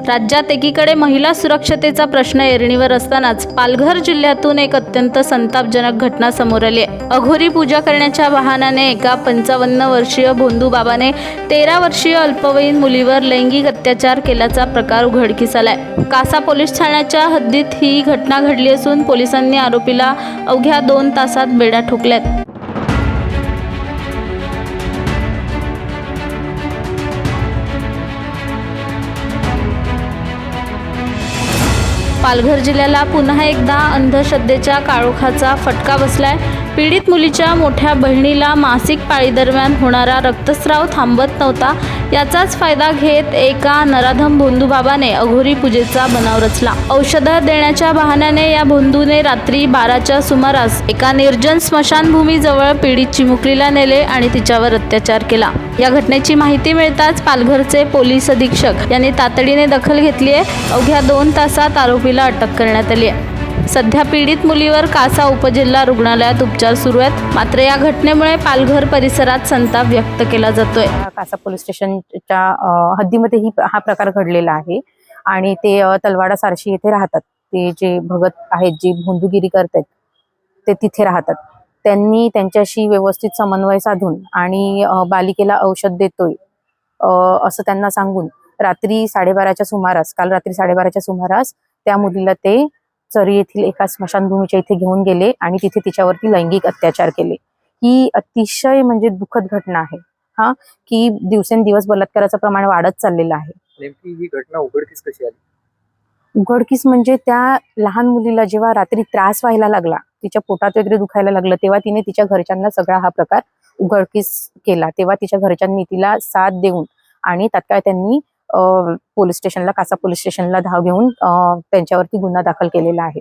राज्यात एकीकडे महिला सुरक्षतेचा प्रश्न ऐरणीवर असतानाच पालघर जिल्ह्यातून एक अत्यंत संतापजनक घटना समोर आली आहे। अघोरी पूजा करण्याच्या बहाण्याने एका 55 वर्षीय भोंदू बाबाने 13 वर्षीय अल्पवयीन मुलीवर लैंगिक अत्याचार केल्याचा प्रकार उघडकीस आलाय। कासा पोलीस ठाण्याच्या हद्दीत ही घटना घडली असून पोलिसांनी आरोपीला अवघ्या 2 तासात बेड्या ठोकल्यात। पालघर जिल्ह्याला पुन्हा एकदा अंधश्रद्धेच्या काळोखाचा फटका बसलाय। पीडित मुलीच्या मोठ्या बहिणीला मासिक पाळीदरम्यान होणारा रक्तस्राव थांबत नव्हता। याचाच फायदा घेत एका नराधम भोंदू बाबाने अघोरी पूजेचा बनाव रचला। औषधं देण्याच्या बहाण्याने या भोंदूने रात्री 12च्या सुमारास एका निर्जन स्मशानभूमीजवळ पीडित चिमुकलीला नेले आणि तिच्यावर अत्याचार केला। या घटनेची माहिती मिळताच पालघरचे पोलीस अधीक्षक यांनी तातडीने दखल घेतली आहे। अवघ्या 2 तासात आरोपीला अटक करण्यात आली आहे। सध्या पीडित मुलीवर कासा उपजिल्हा रुग्णालयात उपचार सुरू आहेत। मात्र या घटनेमुळे पालघर परिसरात संताप व्यक्त केला जातोय। कासा पोलीस स्टेशनच्या हद्दीमध्ये हा प्रकार घडलेला आहे आणि ते तलवाडा सारशी येथे राहतात। ते जे भगत आहेत, जे भोंदूगिरी करतात, ते तिथे राहतात। त्यांनी त्यांच्याशी व्यवस्थित समन्वय साधून आणि बालिकेला औषध देतोय असं त्यांना सांगून रात्री 12:30च्या सुमारास, काल रात्री 12:30च्या सुमारास त्या मुलीला ते चरी येथील एका स्मशानभूमीच्या इथे घेऊन गेले आणि तिथे तिच्यावरती लैंगिक अत्याचार केले। ही अतिशय म्हणजे दुःखद घटना आहे की दिवसेंदिवस बलात्काराचं प्रमाण वाढत चाललेलं आहे। नेमकी ही घटना उघडकीस कशी आली? उघडकीस म्हणजे त्या लहान मुलीला जेव्हा रात्री त्रास व्हायला लागला, तिच्या पोटात वगैरे दुखायला लागलं, तेव्हा तिने तिच्या घरच्यांना सगळा हा प्रकार उघडकीस केला। तेव्हा तिच्या घरच्यांनी तिला साथ देऊन आणि तात्काळ त्यांनी पोलीस स्टेशनला, कासा पोलीस स्टेशनला धाव घेऊन त्यांच्यावरती गुन्हा दाखल केलेला आहे।